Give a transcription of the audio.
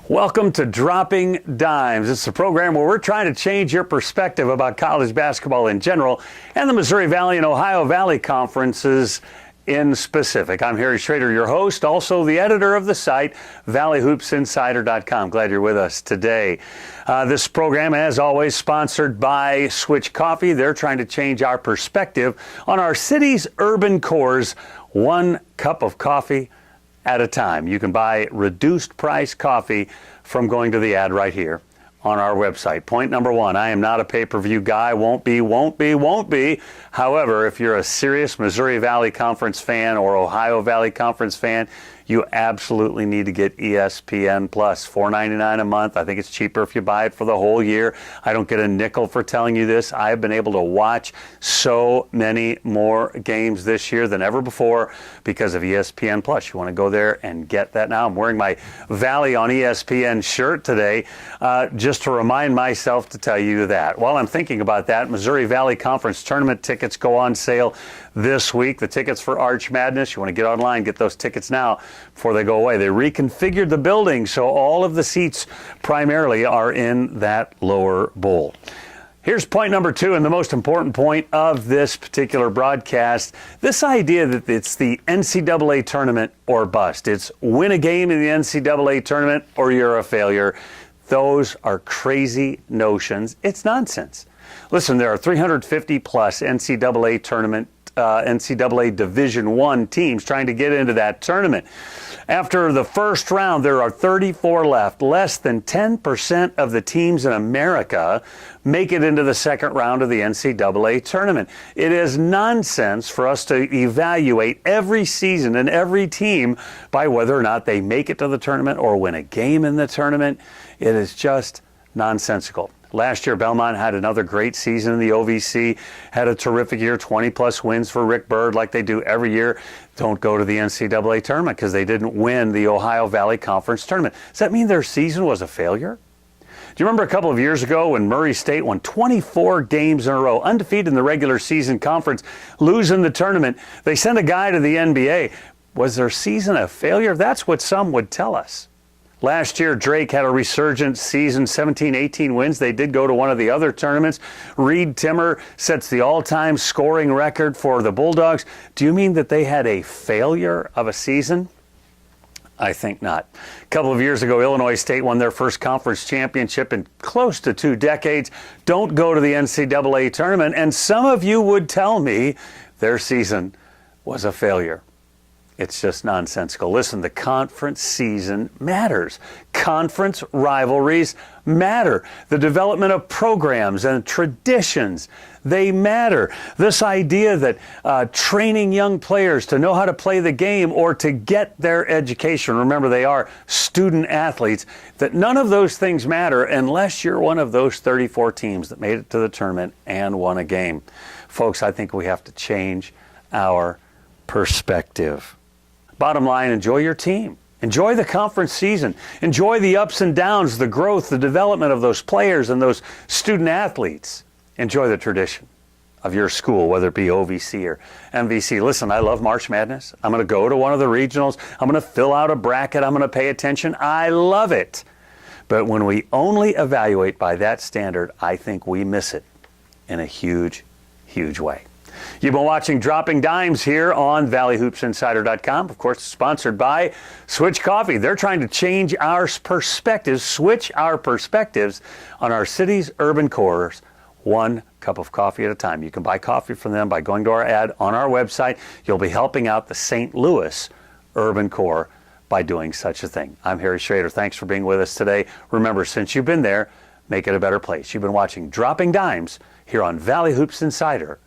Welcome to Dropping Dimes. It's a program where we're trying to change your perspective about college basketball in general and the Missouri Valley and Ohio Valley conferences in specific. I'm Harry Schroeder, your host, also the editor of the site, valleyhoopsinsider.com. Glad you're with us today. This program, as always, sponsored by Switch Coffee. They're trying to change our perspective on our city's urban cores, one cup of coffee at a time. You can buy reduced price coffee from going to the ad right here on our website. Point number one, I am not a pay-per-view guy, won't be. However, if you're a serious Missouri Valley Conference fan or Ohio Valley Conference fan, you absolutely need to get ESPN Plus, $4.99 a month. I think it's cheaper if you buy it for the whole year. I don't get a nickel for telling you this. I've been able to watch so many more games this year than ever before because of ESPN Plus. You want to go there and get that now. I'm wearing my Valley on ESPN shirt today just to remind myself to tell you that. While I'm thinking about that, Missouri Valley Conference tournament tickets go on sale this week. The tickets for Arch Madness, you want to get online, get those tickets now before they go away. They reconfigured the building so all of the seats primarily are in that lower bowl. Here's point number two, and the most important point of this particular broadcast, this idea that it's the NCAA tournament or bust. It's win a game in the NCAA tournament or you're a failure. Those are crazy notions. It's nonsense. Listen, there are 350 plus NCAA tournament NCAA Division I teams trying to get into that tournament. After the first round, there are 34 left. Less than 10% of the teams in America make it into the second round of the NCAA tournament. It is nonsense for us to evaluate every season and every team by whether or not they make it to the tournament or win a game in the tournament. It is just nonsensical. Last year, Belmont had another great season in the OVC, had a terrific year, 20-plus wins for Rick Byrd like they do every year. Don't go to the NCAA tournament because they didn't win the Ohio Valley Conference tournament. Does that mean their season was a failure? Do you remember a couple of years ago when Murray State won 24 games in a row, undefeated in the regular season conference, losing the tournament? They sent a guy to the NBA. Was their season a failure? That's what some would tell us. Last year, Drake had a resurgent season, 17-18 wins. They did go to one of the other tournaments. Reed Timmer sets the all-time scoring record for the Bulldogs. Do you mean that they had a failure of a season? I think not. A couple of years ago, Illinois State won their first conference championship in close to 2 decades. Don't go to the NCAA tournament, and some of you would tell me their season was a failure. It's just nonsensical. Listen, the conference season matters. Conference rivalries matter. The development of programs and traditions, they matter. This idea that training young players to know how to play the game or to get their education, remember they are student athletes, that none of those things matter unless you're one of those 34 teams that made it to the tournament and won a game. Folks, I think we have to change our perspective. Bottom line, enjoy your team. Enjoy the conference season. Enjoy the ups and downs, the growth, the development of those players and those student athletes. Enjoy the tradition of your school, whether it be OVC or MVC. Listen, I love March Madness. I'm going to go to one of the regionals. I'm going to fill out a bracket. I'm going to pay attention. I love it. But when we only evaluate by that standard, I think we miss it in a huge, huge way. You've been watching Dropping Dimes here on valleyhoopsinsider.com. Of course, sponsored by Switch Coffee. They're trying to change our perspectives, switch our perspectives on our city's urban cores, one cup of coffee at a time. You can buy coffee from them by going to our ad on our website. You'll be helping out the St. Louis urban core by doing such a thing. I'm Harry Schroeder. Thanks for being with us today. Remember, since you've been there, make it a better place. You've been watching Dropping Dimes here on valleyhoopsinsider.com.